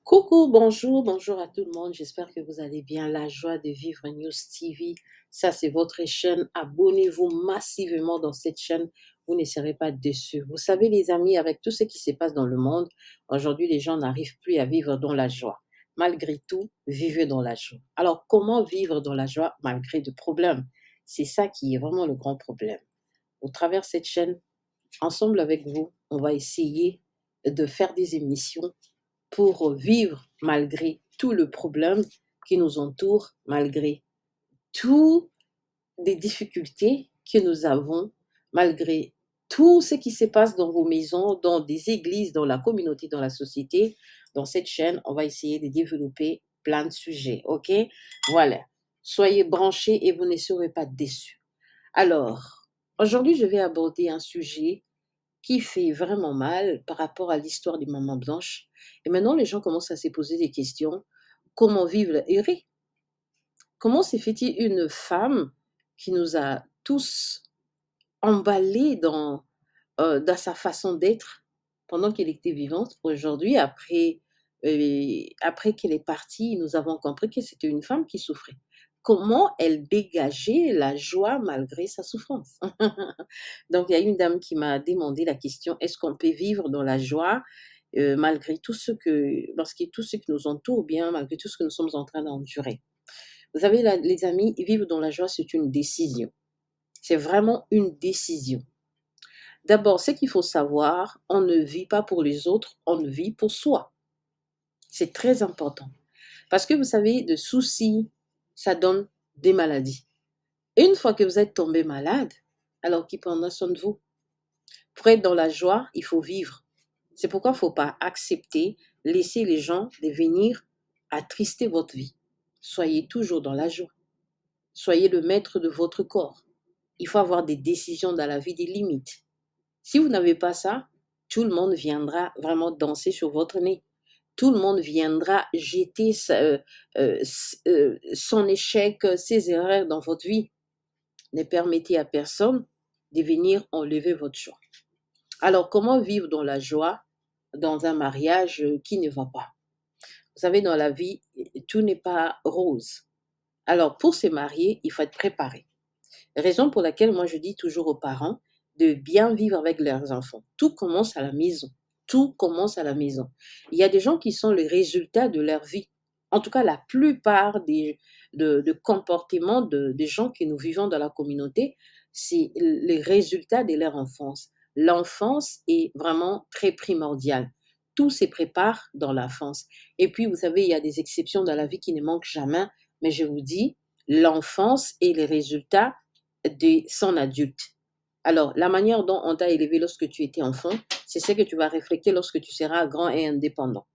Coucou, bonjour, bonjour à tout le monde. J'espère que vous allez bien. La joie de vivre News TV, ça c'est votre chaîne. Abonnez-vous massivement dans cette chaîne. Vous ne serez pas déçus. Vous savez, les amis, avec tout ce qui se passe dans le monde, aujourd'hui, les gens n'arrivent plus à vivre dans la joie. Malgré tout, vivez dans la joie. Alors, comment vivre dans la joie malgré des problèmes? C'est ça qui est vraiment le grand problème. Au travers de cette chaîne, ensemble avec vous, on va essayer de faire des émissions pour vivre malgré tout le problème qui nous entoure, malgré toutes les difficultés que nous avons, malgré tout ce qui se passe dans vos maisons, dans des églises, dans la communauté, dans la société. Dans cette chaîne, on va essayer de développer plein de sujets, ok? Voilà. Soyez branchés et vous ne serez pas déçus. Alors, aujourd'hui, je vais aborder un sujet qui fait vraiment mal par rapport à l'histoire des mamans blanches. Et maintenant, les gens commencent à se poser des questions. Comment vivre errer? Comment s'est fait-il une femme qui nous a tous emballés dans sa façon d'être pendant qu'elle était vivante? Aujourd'hui, après qu'elle est partie, nous avons compris que c'était une femme qui souffrait. Comment elle dégageait la joie malgré sa souffrance? Donc, il y a une dame qui m'a demandé la question, est-ce qu'on peut vivre dans la joie malgré tout ce qui nous entoure, bien malgré tout ce que nous sommes en train d'endurer? Vous savez, les amis, vivre dans la joie, c'est une décision. C'est vraiment une décision. D'abord, ce qu'il faut savoir, on ne vit pas pour les autres, on vit pour soi. C'est très important. Parce que vous savez, de soucis, ça donne des maladies. Une fois que vous êtes tombé malade, alors qui prendra soin de vous? Pour être dans la joie, il faut vivre. C'est pourquoi il ne faut pas accepter, laisser les gens de venir attrister votre vie. Soyez toujours dans la joie. Soyez le maître de votre corps. Il faut avoir des décisions dans la vie, des limites. Si vous n'avez pas ça, tout le monde viendra vraiment danser sur votre nez. Tout le monde viendra jeter son échec, ses erreurs dans votre vie. Ne permettez à personne de venir enlever votre joie. Alors, comment vivre dans la joie dans un mariage qui ne va pas? Vous savez, dans la vie, tout n'est pas rose. Alors, pour se marier, il faut être préparé. Raison pour laquelle moi je dis toujours aux parents de bien vivre avec leurs enfants. Tout commence à la maison. Tout commence à la maison. Il y a des gens qui sont le résultat de leur vie. En tout cas, la plupart de comportements des gens que nous vivons dans la communauté, c'est le résultat de leur enfance. L'enfance est vraiment très primordiale. Tout se prépare dans l'enfance. Et puis, vous savez, il y a des exceptions dans la vie qui ne manquent jamais, mais je vous dis, l'enfance est le résultat de son adulte. Alors, la manière dont on t'a élevé lorsque tu étais enfant, c'est ce que tu vas refléter lorsque tu seras grand et indépendant.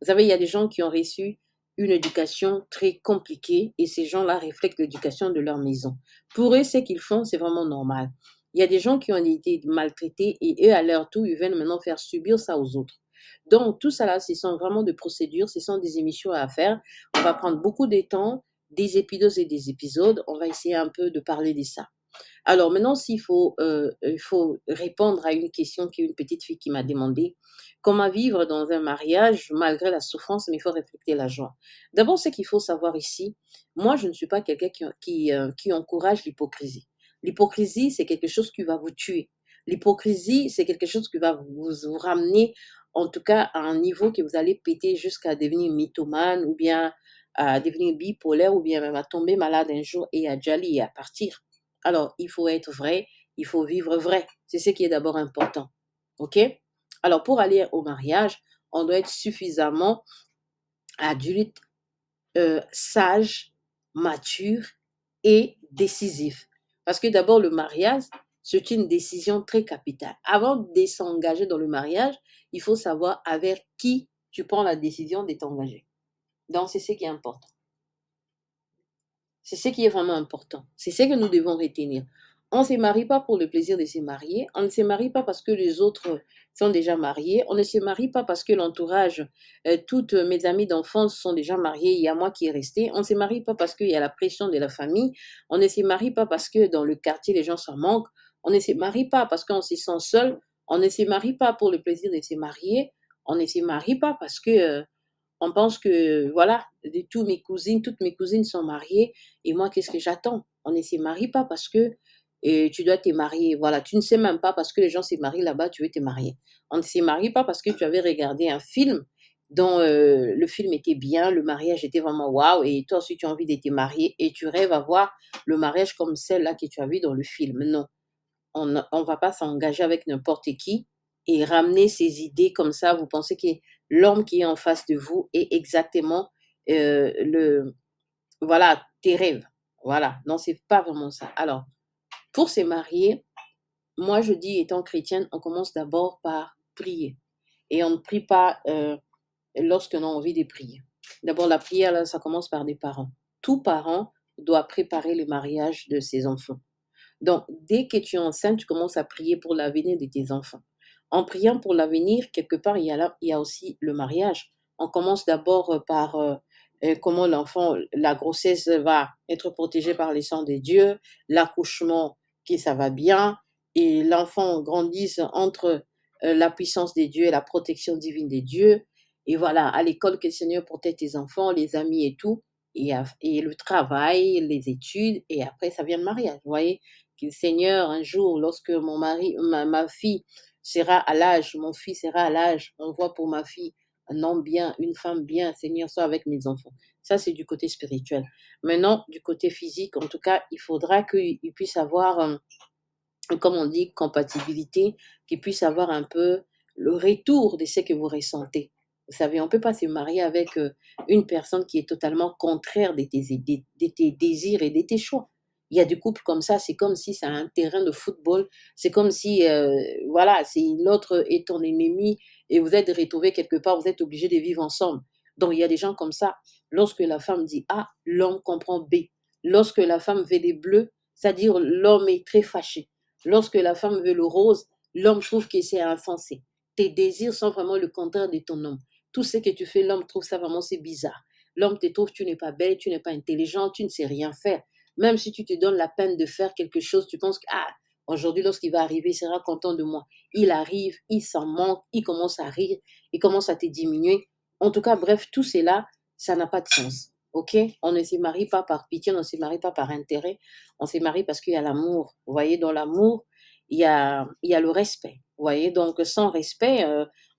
Vous savez, il y a des gens qui ont reçu une éducation très compliquée et ces gens-là reflètent l'éducation de leur maison. Pour eux, ce qu'ils font, c'est vraiment normal. Il y a des gens qui ont été maltraités et eux, à leur tour, ils viennent maintenant faire subir ça aux autres. Donc, tout ça là, ce sont vraiment des procédures, ce sont des émissions à faire. On va prendre beaucoup de temps, des épisodes et des épisodes. On va essayer un peu de parler de ça. Alors maintenant, il faut répondre à une question qu'une petite fille qui m'a demandé, comment vivre dans un mariage malgré la souffrance, mais il faut refléter la joie. D'abord, ce qu'il faut savoir ici, moi, je ne suis pas quelqu'un qui encourage l'hypocrisie. L'hypocrisie, c'est quelque chose qui va vous tuer. L'hypocrisie, c'est quelque chose qui va vous ramener, en tout cas, à un niveau que vous allez péter jusqu'à devenir mythomane ou bien à devenir bipolaire ou bien même à tomber malade un jour et à Djali et à partir. Alors, il faut être vrai, il faut vivre vrai. C'est ce qui est d'abord important. OK? Alors, pour aller au mariage, on doit être suffisamment adulte, sage, mature et décisif. Parce que d'abord, le mariage, c'est une décision très capitale. Avant de s'engager dans le mariage, il faut savoir avec qui tu prends la décision de t'engager. Donc, c'est ce qui est important. C'est ce qui est vraiment important. C'est ce que nous devons retenir. On ne se marie pas pour le plaisir de se marier. On ne se marie pas parce que les autres sont déjà mariés. On ne se marie pas parce que l'entourage, toutes mes amies d'enfance sont déjà mariées. Il y a moi qui est resté. On ne se marie pas parce qu'il y a la pression de la famille. On ne se marie pas parce que dans le quartier, les gens s'en manquent. On ne se marie pas parce qu'on se sent seul. On ne se marie pas pour le plaisir de se marier. On ne se marie pas parce que on pense que, voilà, toutes mes cousines sont mariées et moi, qu'est-ce que j'attends? On ne se marie pas parce que tu dois te marier. Voilà, tu ne sais même pas parce que les gens se marient là-bas, tu veux te marier. On ne se marie pas parce que tu avais regardé un film dont le film était bien, le mariage était vraiment waouh, et toi aussi tu as envie de te marier et tu rêves à voir le mariage comme celle-là que tu as vu dans le film. Non, on ne va pas s'engager avec n'importe qui et ramener ces idées comme ça. Vous pensez que l'homme qui est en face de vous est exactement le, voilà, tes rêves. Voilà, non, c'est pas vraiment ça. Alors, pour se marier, moi je dis, étant chrétienne, on commence d'abord par prier. Et on ne prie pas lorsqu'on a envie de prier. D'abord, la prière, là, ça commence par des parents. Tout parent doit préparer le mariage de ses enfants. Donc, dès que tu es enceinte, tu commences à prier pour l'avenir de tes enfants. En priant pour l'avenir, quelque part, il y a aussi le mariage. On commence d'abord par comment l'enfant, la grossesse va être protégée par les sangs de Dieu, l'accouchement, que ça va bien, et l'enfant grandisse entre la puissance des dieux et la protection divine des dieux. Et voilà, à l'école, que le Seigneur protège tes enfants, les amis et tout, et le travail, les études, et après, ça vient le mariage. Vous voyez? Que le Seigneur, un jour, lorsque ma fille sera à l'âge, mon fils sera à l'âge, on voit pour ma fille un homme bien, une femme bien, Seigneur, soit avec mes enfants. Ça, c'est du côté spirituel. Maintenant, du côté physique, en tout cas, il faudra qu'il puisse avoir comme on dit, compatibilité, qui puisse avoir un peu le retour de ce que vous ressentez. Vous savez, on ne peut pas se marier avec une personne qui est totalement contraire de tes désirs et de tes choix. Il y a des couples comme ça, c'est comme si c'est un terrain de football, c'est comme si, voilà, si l'autre est ton ennemi et vous êtes retrouvés quelque part, vous êtes obligés de vivre ensemble. Donc, il y a des gens comme ça. Lorsque la femme dit A, l'homme comprend B. Lorsque la femme veut des bleus, c'est-à-dire l'homme est très fâché. Lorsque la femme veut le rose, l'homme trouve que c'est insensé. Tes désirs sont vraiment le contraire de ton homme. Tout ce que tu fais, l'homme trouve ça vraiment, c'est bizarre. L'homme te trouve, tu n'es pas belle, tu n'es pas intelligente, tu ne sais rien faire. Même si tu te donnes la peine de faire quelque chose, tu penses que, ah, aujourd'hui, lorsqu'il va arriver, il sera content de moi. Il arrive, il s'en manque, il commence à rire, il commence à te diminuer. En tout cas, bref, tout cela, ça n'a pas de sens. OK? On ne se marie pas par pitié, on ne se marie pas par intérêt, on se marie parce qu'il y a l'amour. Vous voyez, dans l'amour, il y a le respect. Vous voyez, donc sans respect,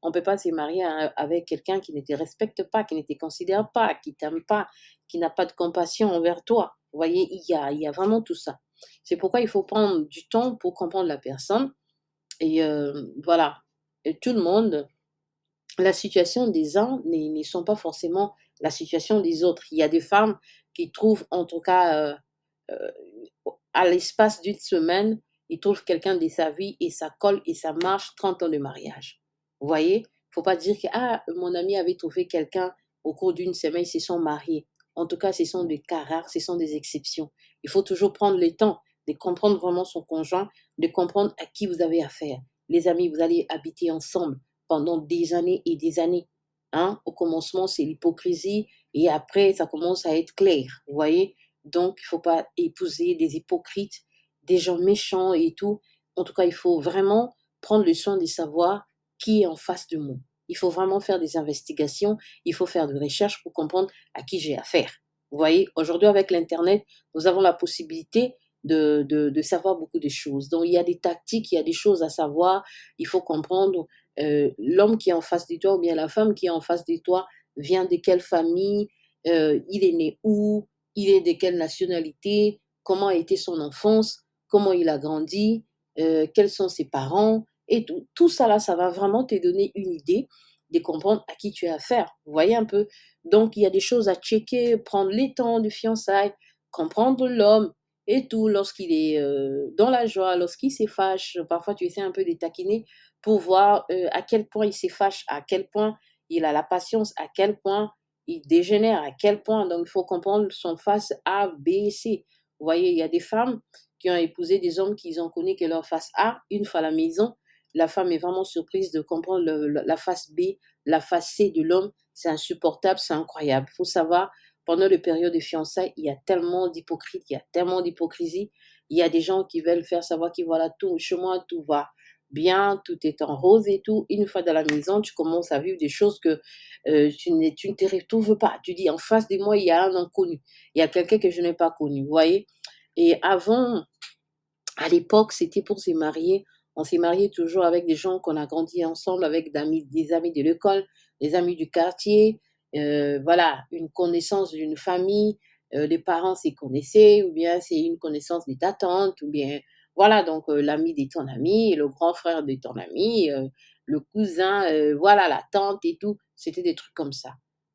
on ne peut pas se marier avec quelqu'un qui ne te respecte pas, qui ne te considère pas, qui ne t'aime pas, qui n'a pas de compassion envers toi. Vous voyez, il y a vraiment tout ça. C'est pourquoi il faut prendre du temps pour comprendre la personne. Et voilà. Et tout le monde, la situation des uns ne sont pas forcément la situation des autres. Il y a des femmes qui trouvent, en tout cas, euh, à l'espace d'une semaine, ils trouvent quelqu'un de sa vie et ça colle et ça marche 30 ans de mariage. Vous voyez? Il ne faut pas dire que ah, mon ami avait trouvé quelqu'un au cours d'une semaine, ils se sont mariés. En tout cas, ce sont des cas rares, ce sont des exceptions. Il faut toujours prendre le temps de comprendre vraiment son conjoint, de comprendre à qui vous avez affaire. Les amis, vous allez habiter ensemble pendant des années et des années. Hein? Au commencement, c'est l'hypocrisie et après, ça commence à être clair. Vous voyez? Donc, il ne faut pas épouser des hypocrites, des gens méchants et tout. En tout cas, il faut vraiment prendre le soin de savoir qui est en face de moi. Il faut vraiment faire des investigations, il faut faire des recherches pour comprendre à qui j'ai affaire. Vous voyez, aujourd'hui, avec l'Internet, nous avons la possibilité de savoir beaucoup de choses. Donc, il y a des tactiques, il y a des choses à savoir. Il faut comprendre l'homme qui est en face de toi ou bien la femme qui est en face de toi vient de quelle famille, il est né où, il est de quelle nationalité, comment a été son enfance, comment il a grandi, quels sont ses parents, et tout ça là, ça va vraiment te donner une idée de comprendre à qui tu as affaire. Vous voyez un peu? Donc, il y a des choses à checker, prendre les temps de fiançailles, comprendre l'homme et tout, lorsqu'il est dans la joie, lorsqu'il se fâche. Parfois, tu essaies un peu de taquiner pour voir à quel point il se fâche, à quel point il a la patience, à quel point il dégénère, à quel point. Donc, il faut comprendre son face A, B, C. Vous voyez, il y a des femmes qui ont épousé des hommes qui ont connu que leur face A, une fois à la maison, la femme est vraiment surprise de comprendre la face B, la face C de l'homme. C'est insupportable, c'est incroyable. Il faut savoir, pendant les périodes de fiançailles, il y a tellement d'hypocrites, il y a tellement d'hypocrisie. Il y a des gens qui veulent faire savoir qu'ils voilà tout, chez moi, tout va. bien, tout est en rose et tout. Une fois dans la maison, tu commences à vivre des choses que tu ne te retrouves pas. Tu dis, en face de moi, il y a un inconnu, il y a quelqu'un que je n'ai pas connu, vous voyez. Et avant, à l'époque, c'était pour se marier. On s'est marié toujours avec des gens qu'on a grandi ensemble, avec des amis de l'école, des amis du quartier, voilà, une connaissance d'une famille, les parents s'y connaissaient, ou bien c'est une connaissance de ta tante, ou bien voilà, donc l'ami de ton ami, le grand frère de ton ami, le cousin, voilà, la tante et tout. C'était des trucs comme ça.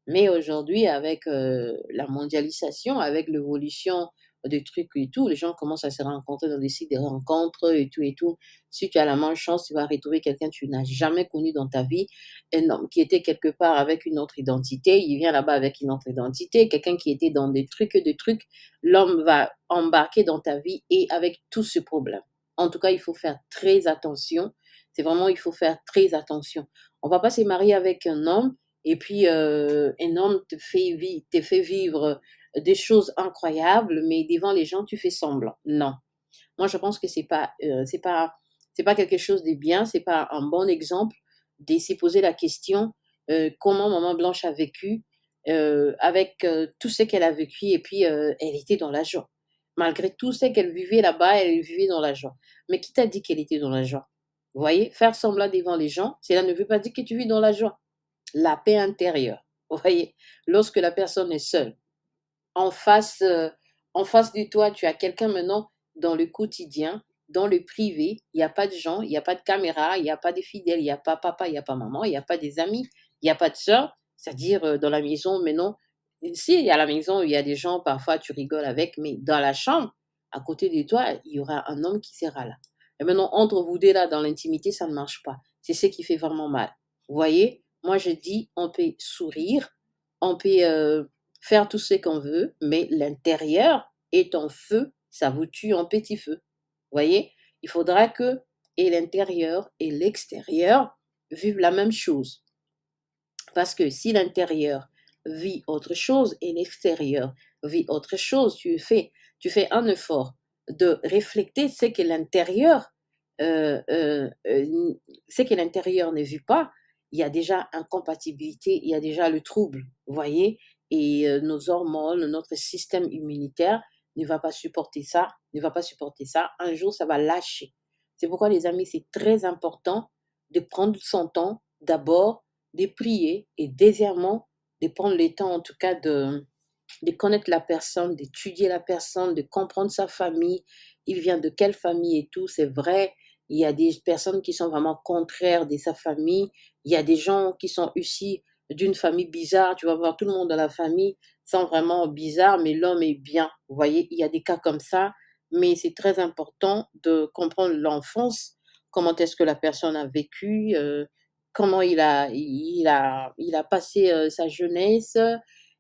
Mais aujourd'hui, avec la mondialisation, avec l'évolution des trucs et tout. Les gens commencent à se rencontrer dans des sites de rencontres et tout et tout. Si tu as la malchance, tu vas retrouver quelqu'un que tu n'as jamais connu dans ta vie, un homme qui était quelque part avec une autre identité, il vient là-bas avec une autre identité, quelqu'un qui était dans des trucs, l'homme va embarquer dans ta vie et avec tout ce problème. En tout cas, il faut faire très attention. C'est vraiment, il faut faire très attention. On va pas se marier avec un homme et puis un homme te fait vivre des choses incroyables, mais devant les gens, tu fais semblant. Non. Moi, je pense que c'est pas quelque chose de bien, c'est pas un bon exemple de se poser la question comment maman Blanche a vécu avec tout ce qu'elle a vécu et puis elle était dans la joie. Malgré tout ce qu'elle vivait là-bas, elle vivait dans la joie. Mais qui t'a dit qu'elle était dans la joie? Vous voyez, faire semblant devant les gens, cela ne veut pas dire que tu vis dans la joie. La paix intérieure. Vous voyez, lorsque la personne est seule, en face, en face de toi, tu as quelqu'un maintenant dans le quotidien, dans le privé, il y a pas de gens, il y a pas de caméra, il y a pas de fidèles, il y a pas papa, il y a pas maman, il y a pas des amis, il y a pas de sœur, c'est-à-dire, dans la maison maintenant, si, il y a la maison, il y a des gens, parfois tu rigoles avec, mais dans la chambre, à côté de toi, il y aura un homme qui sera là. Et maintenant, entre vous 2 là, dans l'intimité, ça ne marche pas. C'est ce qui fait vraiment mal. Vous voyez? Moi, je dis, on peut sourire, on peut, faire tout ce qu'on veut, mais l'intérieur est en feu, ça vous tue en petit feu. Voyez? Il faudra que et l'intérieur et l'extérieur vivent la même chose. Parce que si l'intérieur vit autre chose et l'extérieur vit autre chose, tu fais un effort de refléter euh, euh, euh, ce que l'intérieur ne vit pas, il y a déjà incompatibilité, il y a déjà le trouble, vous voyez, et nos hormones, notre système immunitaire ne va pas supporter ça, ne va pas supporter ça. Un jour, ça va lâcher. C'est pourquoi, les amis, c'est très important de prendre son temps d'abord de prier et deuxièmement, de prendre le temps en tout cas de connaître la personne, d'étudier la personne, de comprendre sa famille, il vient de quelle famille et tout, c'est vrai. Il y a des personnes qui sont vraiment contraires de sa famille. Il y a des gens qui sont issus d'une famille bizarre. Tu vas voir tout le monde dans la famille sont vraiment bizarres, mais l'homme est bien. Vous voyez, il y a des cas comme ça, mais c'est très important de comprendre l'enfance, comment est-ce que la personne a vécu, comment il a passé sa jeunesse,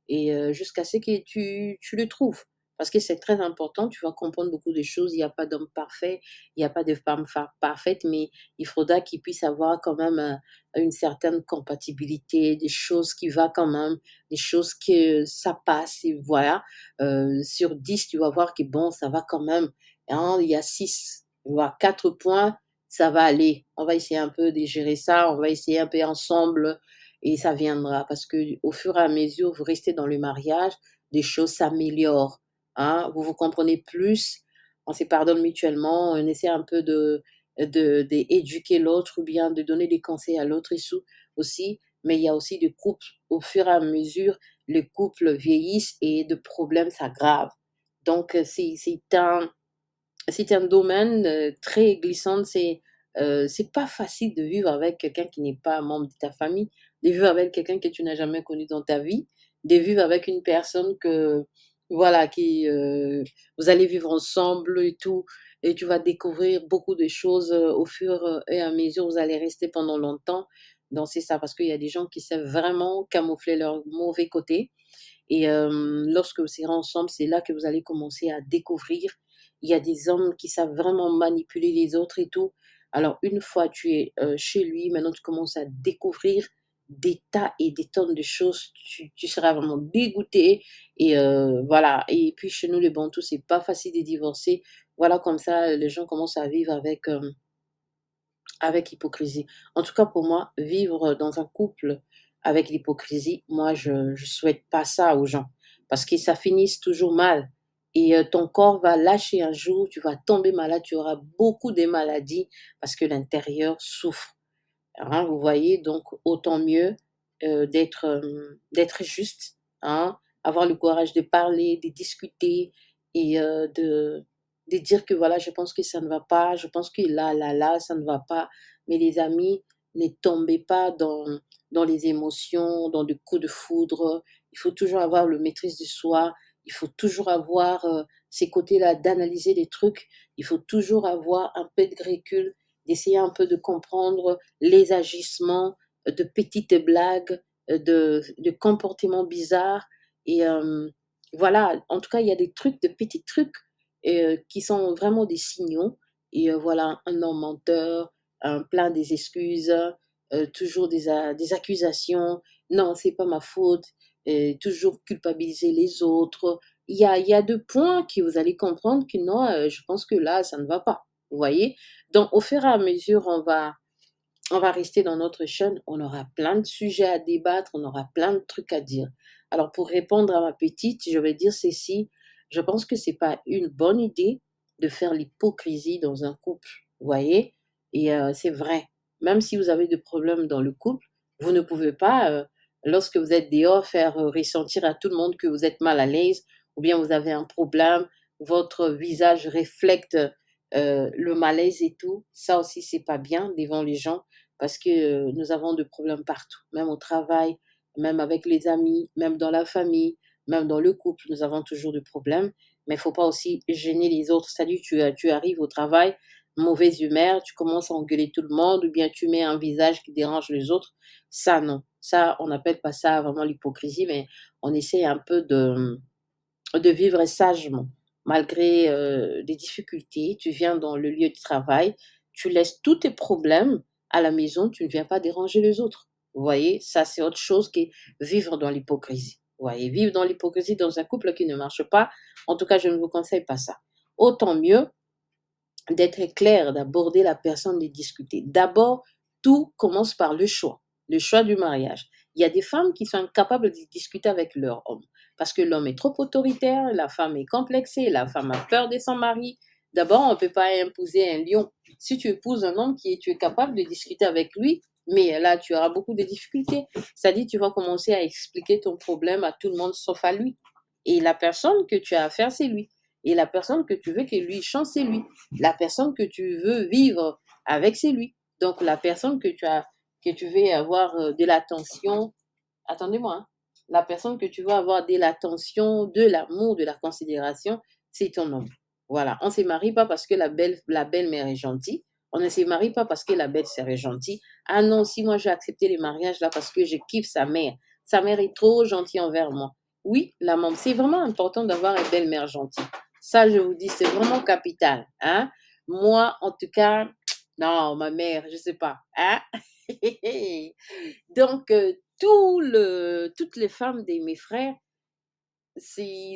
et jusqu'à ce que tu le trouves. Parce que c'est très important, tu vas comprendre beaucoup de choses. Il n'y a pas d'homme parfait, il n'y a pas de femme parfaite, mais il faudra qu'il puisse avoir quand même une certaine compatibilité, des choses qui vont quand même, des choses que ça passe, et voilà. Sur 10, tu vas voir que bon, ça va quand même. Hein, il y a 6, voire 4 points, ça va aller. On va essayer un peu de gérer ça, on va essayer un peu ensemble et ça viendra parce que au fur et à mesure, vous restez dans le mariage, des choses s'améliorent, hein. Vous vous comprenez plus, on se pardonne mutuellement, on essaie un peu d'éduquer l'autre ou bien de donner des conseils à l'autre aussi. Mais il y a aussi des couples, au fur et à mesure, les couples vieillissent et de problèmes s'aggravent. Donc, c'est un domaine, très glissant. C'est pas facile de vivre avec quelqu'un qui n'est pas membre de ta famille, de vivre avec quelqu'un que tu n'as jamais connu dans ta vie, de vivre avec une personne que voilà, vous allez vivre ensemble et tu vas découvrir beaucoup de choses, au fur et à mesure, vous allez rester pendant longtemps. Donc c'est ça, parce qu'il y a des gens qui savent vraiment camoufler leur mauvais côté et lorsque vous serez ensemble, c'est là que vous allez commencer à découvrir. Il y a des hommes qui savent vraiment manipuler les autres et tout. Alors une fois tu es, chez lui, maintenant tu commences à découvrir des tas et des tonnes de choses. Tu seras vraiment dégoûté et voilà. Et puis chez nous les Bantous, c'est pas facile de divorcer. Voilà, comme ça, les gens commencent à vivre avec, avec hypocrisie. En tout cas, pour moi, vivre dans un couple avec l'hypocrisie, moi, je souhaite pas ça aux gens parce que ça finisse toujours mal et ton corps va lâcher un jour, tu vas tomber malade, tu auras beaucoup de maladies parce que l'intérieur souffre. Hein, vous voyez? Donc autant mieux, d'être juste, hein, avoir le courage de parler, de discuter et de dire que voilà, je pense que ça ne va pas, je pense que là, ça ne va pas. Mais les amis, ne tombez pas dans les émotions, dans des coups de foudre. Il faut toujours avoir le maîtrise de soi, il faut toujours avoir, ces côtés-là d'analyser les trucs, il faut toujours avoir un peu de recul, d'essayer un peu de comprendre les agissements, de petites blagues, de comportements bizarres. Et voilà, en tout cas, il y a des trucs, de petits trucs qui sont vraiment des signaux. Et voilà, un homme menteur, un plein des excuses, toujours des accusations. Non, c'est pas ma faute. Toujours culpabiliser les autres. Il y a 2 points que vous allez comprendre que non, je pense que là, ça ne va pas. Vous voyez? Donc, au fur et à mesure, on va rester dans notre chaîne, on aura plein de sujets à débattre, on aura plein de trucs à dire. Alors pour répondre à ma petite, je vais dire ceci, je pense que c'est pas une bonne idée de faire l'hypocrisie dans un couple, vous voyez? Et c'est vrai, même si vous avez des problèmes dans le couple, vous ne pouvez pas, lorsque vous êtes dehors, faire, ressentir à tout le monde que vous êtes mal à l'aise ou bien vous avez un problème, votre visage reflète, le malaise et tout. Ça aussi, c'est pas bien devant les gens parce que nous avons des problèmes partout, même au travail, même avec les amis, même dans la famille, même dans le couple, nous avons toujours des problèmes. Mais il ne faut pas aussi gêner les autres. C'est-à-dire, tu arrives au travail, mauvaise humeur, tu commences à engueuler tout le monde, ou bien tu mets un visage qui dérange les autres. Ça, non. Ça, on n'appelle pas ça vraiment l'hypocrisie, mais on essaie un peu de vivre sagement. Malgré des difficultés, tu viens dans le lieu de travail, tu laisses tous tes problèmes à la maison, tu ne viens pas déranger les autres. Vous voyez, ça c'est autre chose que vivre dans l'hypocrisie. Vous voyez, vivre dans l'hypocrisie dans un couple qui ne marche pas, en tout cas, je ne vous conseille pas ça. Autant mieux d'être clair, d'aborder la personne, de discuter. D'abord, tout commence par le choix du mariage. Il y a des femmes qui sont incapables de discuter avec leur homme parce que l'homme est trop autoritaire, la femme est complexée, la femme a peur de son mari. D'abord, on ne peut pas imposer un lion. Si tu épouses un homme tu es capable de discuter avec lui, mais là, tu auras beaucoup de difficultés. C'est-à-dire, tu vas commencer à expliquer ton problème à tout le monde sauf à lui. Et la personne que tu as affaire, c'est lui. Et la personne que tu veux que lui change, c'est lui. La personne que tu veux vivre avec, c'est lui. Donc, la personne que tu veux avoir de l'attention, attendez-moi, hein. La personne que tu veux avoir de l'attention, de l'amour, de la considération, c'est ton homme. Voilà. On ne se marie pas parce que la belle-mère est gentille. On ne se marie pas parce que la belle-sœur est gentille. Ah non, si moi j'ai accepté les mariages là parce que je kiffe sa mère. Sa mère est trop gentille envers moi. Oui, la maman, c'est vraiment important d'avoir une belle-mère gentille. Ça, je vous dis, c'est vraiment capital. Hein? Moi, en tout cas, non, ma mère, je sais pas. Hein? Donc, toutes les femmes de mes frères, c'est,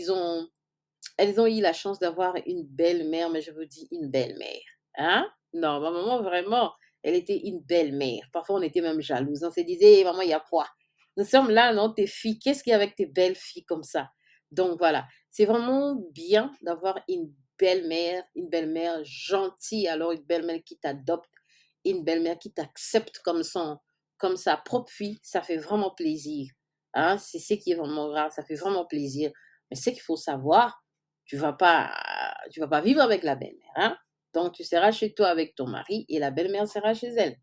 elles ont eu la chance d'avoir une belle-mère, mais je vous dis une belle-mère. Hein? Non, ma maman, vraiment, elle était une belle-mère. Parfois, on était même jaloux. On se disait: «Eh, maman, il y a quoi? Nous sommes là, non, tes filles, qu'est-ce qu'il y a avec tes belles filles comme ça?» Donc voilà, c'est vraiment bien d'avoir une belle-mère gentille, alors une belle-mère qui t'adopte, une belle-mère qui t'accepte comme sa propre fille. Ça fait vraiment plaisir. Hein? C'est ce qui est vraiment rare, ça fait vraiment plaisir. Mais ce qu'il faut savoir, tu vas pas vivre avec la belle-mère, hein. Donc tu seras chez toi avec ton mari et la belle-mère sera chez elle.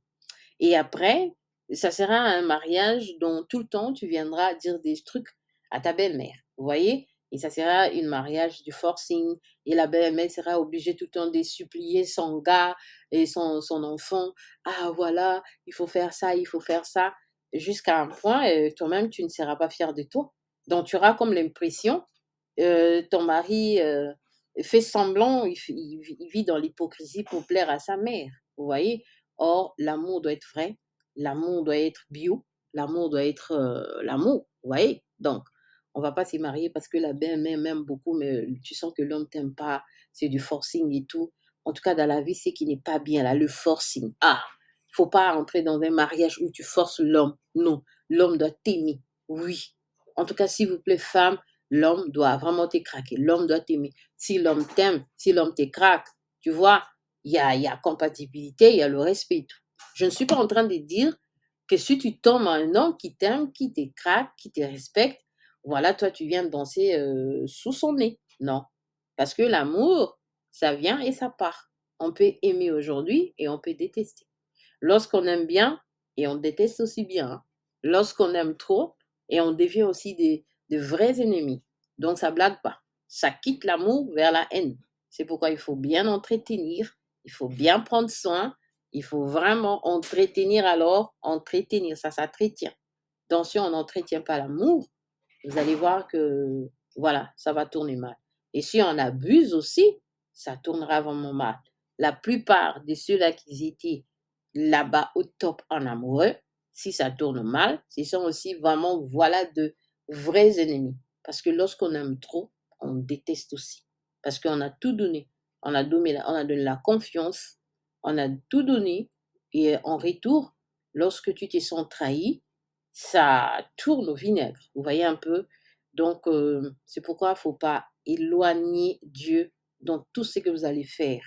Et après, ça sera un mariage dont tout le temps tu viendras dire des trucs à ta belle-mère, vous voyez? Et ça sera un mariage du forcing et la belle-mère sera obligée tout le temps de supplier son gars et son enfant: «Ah voilà, il faut faire ça, il faut faire ça», jusqu'à un point, toi-même tu ne seras pas fier de toi. Donc tu auras comme l'impression ton mari, fait semblant, il vit dans l'hypocrisie pour plaire à sa mère, vous voyez? Or, l'amour doit être vrai, l'amour doit être bio, l'amour doit être, l'amour, vous voyez? Donc, on va pas se marier parce que la belle-mère m'aime beaucoup, mais tu sens que l'homme t'aime pas, c'est du forcing et tout. En tout cas, dans la vie, c'est qui n'est pas bien là, le forcing. Ah! Faut pas entrer dans un mariage où tu forces l'homme. Non, l'homme doit t'aimer. Oui. En tout cas, s'il vous plaît, femme, l'homme doit vraiment te craquer. L'homme doit t'aimer. Si l'homme t'aime, si l'homme te craque, tu vois, il y a compatibilité, il y a le respect et tout. Je ne suis pas en train de dire que si tu tombes à un homme qui t'aime, qui te craque, qui te respecte, voilà, toi, tu viens danser sous son nez. Non. Parce que l'amour, ça vient et ça part. On peut aimer aujourd'hui et on peut détester. Lorsqu'on aime bien et on déteste aussi bien, hein. Lorsqu'on aime trop et on devient aussi des vrais ennemis. Donc, ça blague pas. Ça quitte l'amour vers la haine. C'est pourquoi il faut bien entretenir, il faut bien prendre soin, il faut vraiment entretenir alors, entretenir, ça s'entretient. Donc, si on n'entretient pas l'amour, vous allez voir que, voilà, ça va tourner mal. Et si on abuse aussi, ça tournera vraiment mal. La plupart de ceux-là qui étaient là-bas au top en amoureux, si ça tourne mal, ce sont aussi vraiment, voilà, de vrais ennemis. Parce que lorsqu'on aime trop, on déteste aussi. Parce qu'on a tout donné. On a donné la confiance, on a tout donné. Et en retour, lorsque tu te sens trahi, ça tourne au vinaigre. Vous voyez un peu? Donc, c'est pourquoi il ne faut pas éloigner Dieu dans tout ce que vous allez faire.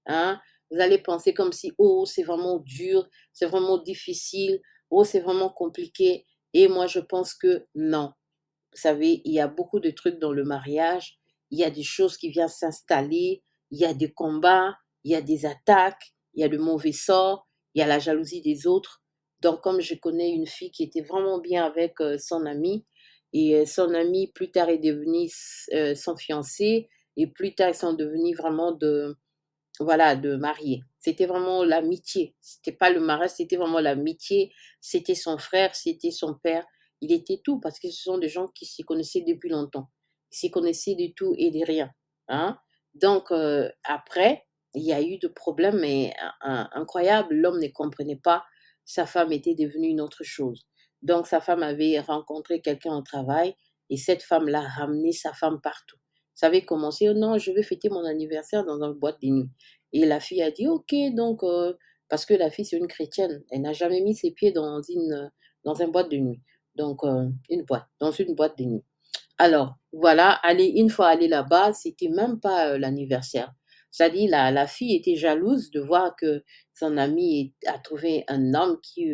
Hein? Vous allez penser comme si, oh, c'est vraiment dur, c'est vraiment difficile, oh, c'est vraiment compliqué. Et moi, je pense que non. Vous savez, il y a beaucoup de trucs dans le mariage. Il y a des choses qui viennent s'installer. Il y a des combats. Il y a des attaques. Il y a le mauvais sort. Il y a la jalousie des autres. Donc, comme je connais une fille qui était vraiment bien avec son ami, et son ami plus tard est devenu son fiancé, et plus tard ils sont devenus vraiment voilà, de mariés. C'était vraiment l'amitié. C'était pas le mariage, c'était vraiment l'amitié. C'était son frère, c'était son père. Il était tout parce que ce sont des gens qui s'y connaissaient depuis longtemps. Ils s'y connaissaient de tout et de rien. Hein? Donc, après, il y a eu de problèmes mais, incroyables. L'homme ne comprenait pas. Sa femme était devenue une autre chose. Donc, sa femme avait rencontré quelqu'un au travail et cette femme l'a ramené sa femme partout. Ça avait commencé, oh non, je vais fêter mon anniversaire dans une boîte de nuit. Et la fille a dit: «OK», donc parce que la fille, c'est une chrétienne. Elle n'a jamais mis ses pieds dans une boîte de nuit. Donc dans une boîte de nuit. Alors voilà, une fois allée là-bas, c'était même pas, l'anniversaire. C'est-à-dire la fille était jalouse de voir que son ami a trouvé un homme qui,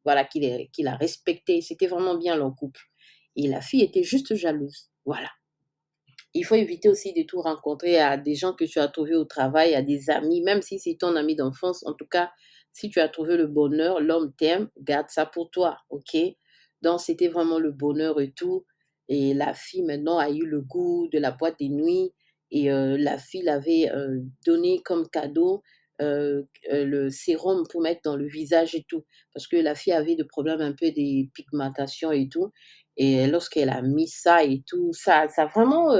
voilà, qui la respectait. C'était vraiment bien leur couple et la fille était juste jalouse. Voilà. Il faut éviter aussi de tout rencontrer à des gens que tu as trouvés au travail, à des amis, même si c'est ton ami d'enfance. En tout cas, si tu as trouvé le bonheur, l'homme t'aime, garde ça pour toi, OK? Donc, c'était vraiment le bonheur et tout. Et la fille, maintenant, a eu le goût de la boîte des nuits. Et la fille l'avait donné comme cadeau le sérum pour mettre dans le visage et tout. Parce que la fille avait des problèmes un peu des pigmentations et tout. Et lorsqu'elle a mis ça et tout, ça a vraiment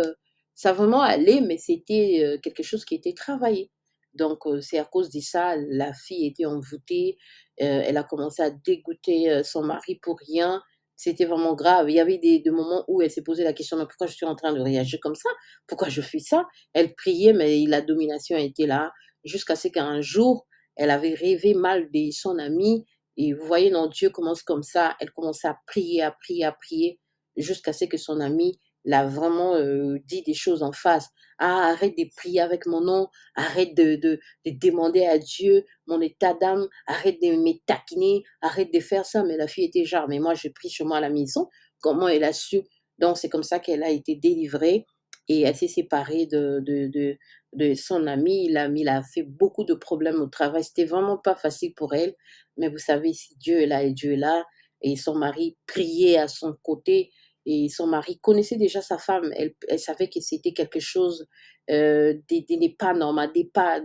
allé, mais c'était, quelque chose qui était travaillé. Donc c'est à cause de ça, la fille était envoûtée, elle a commencé à dégoûter, son mari pour rien. C'était vraiment grave. Il y avait des moments où elle s'est posé la question: «Mais pourquoi je suis en train de réagir comme ça? Pourquoi je fais ça?» Elle priait, mais la domination était là, jusqu'à ce qu'un jour, elle avait rêvé mal de son ami et vous voyez, non, Dieu commence comme ça. Elle commence à prier, à prier, à prier, jusqu'à ce que son ami l'a vraiment dit des choses en face. Ah, arrête de prier avec mon nom, arrête de demander à Dieu mon état d'âme, arrête de me taquiner, arrête de faire ça. Mais la fille était genre, mais moi, je prie chez moi à la maison. Comment elle a su? Donc, c'est comme ça qu'elle a été délivrée et elle s'est séparée de son ami. Il a fait beaucoup de problèmes au travail. C'était vraiment pas facile pour elle. Mais vous savez, si Dieu est là et Dieu est là, et son mari priait à son côté, et son mari connaissait déjà sa femme. Elle savait que c'était quelque chose n'est pas normal, n'est pas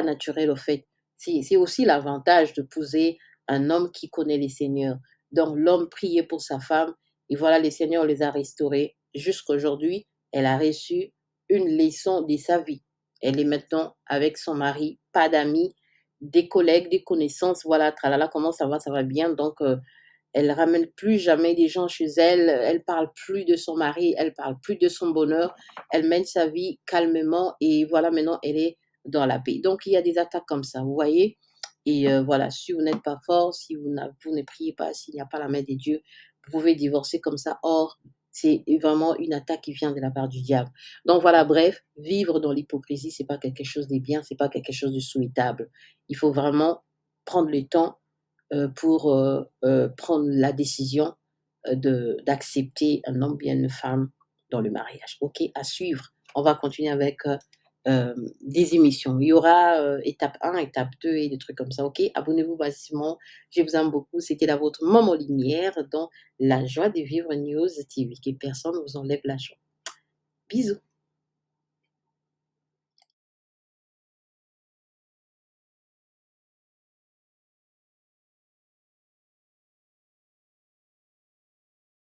naturel, au fait. C'est aussi l'avantage de d'épouser un homme qui connaît les seigneurs. Donc, l'homme priait pour sa femme, et voilà, les seigneurs les a restaurés. Jusqu'à aujourd'hui, elle a reçu une leçon de sa vie. Elle est maintenant avec son mari, pas d'amis, des collègues, des connaissances, voilà, tralala, comment ça va bien. Donc, elle ramène plus jamais des gens chez elle, elle parle plus de son mari, elle parle plus de son bonheur, elle mène sa vie calmement et voilà, maintenant elle est dans la paix. Donc, il y a des attaques comme ça, vous voyez? Et voilà, si vous n'êtes pas fort, si vous ne priez pas, s'il n'y a pas la main de Dieu, vous pouvez divorcer comme ça. Or, c'est vraiment une attaque qui vient de la part du diable. Donc voilà, bref, vivre dans l'hypocrisie, c'est pas quelque chose de bien, c'est pas quelque chose de souhaitable. Il faut vraiment prendre le temps pour prendre la décision d'accepter un homme bien une femme dans le mariage. OK, à suivre. On va continuer avec des émissions. Il y aura étape 1, étape 2 et des trucs comme ça. OK, abonnez-vous massivement. Je vous aime beaucoup. C'était la vôtre Maman Lumière dans La joie de vivre News TV. Que personne ne vous enlève la joie. Bisous.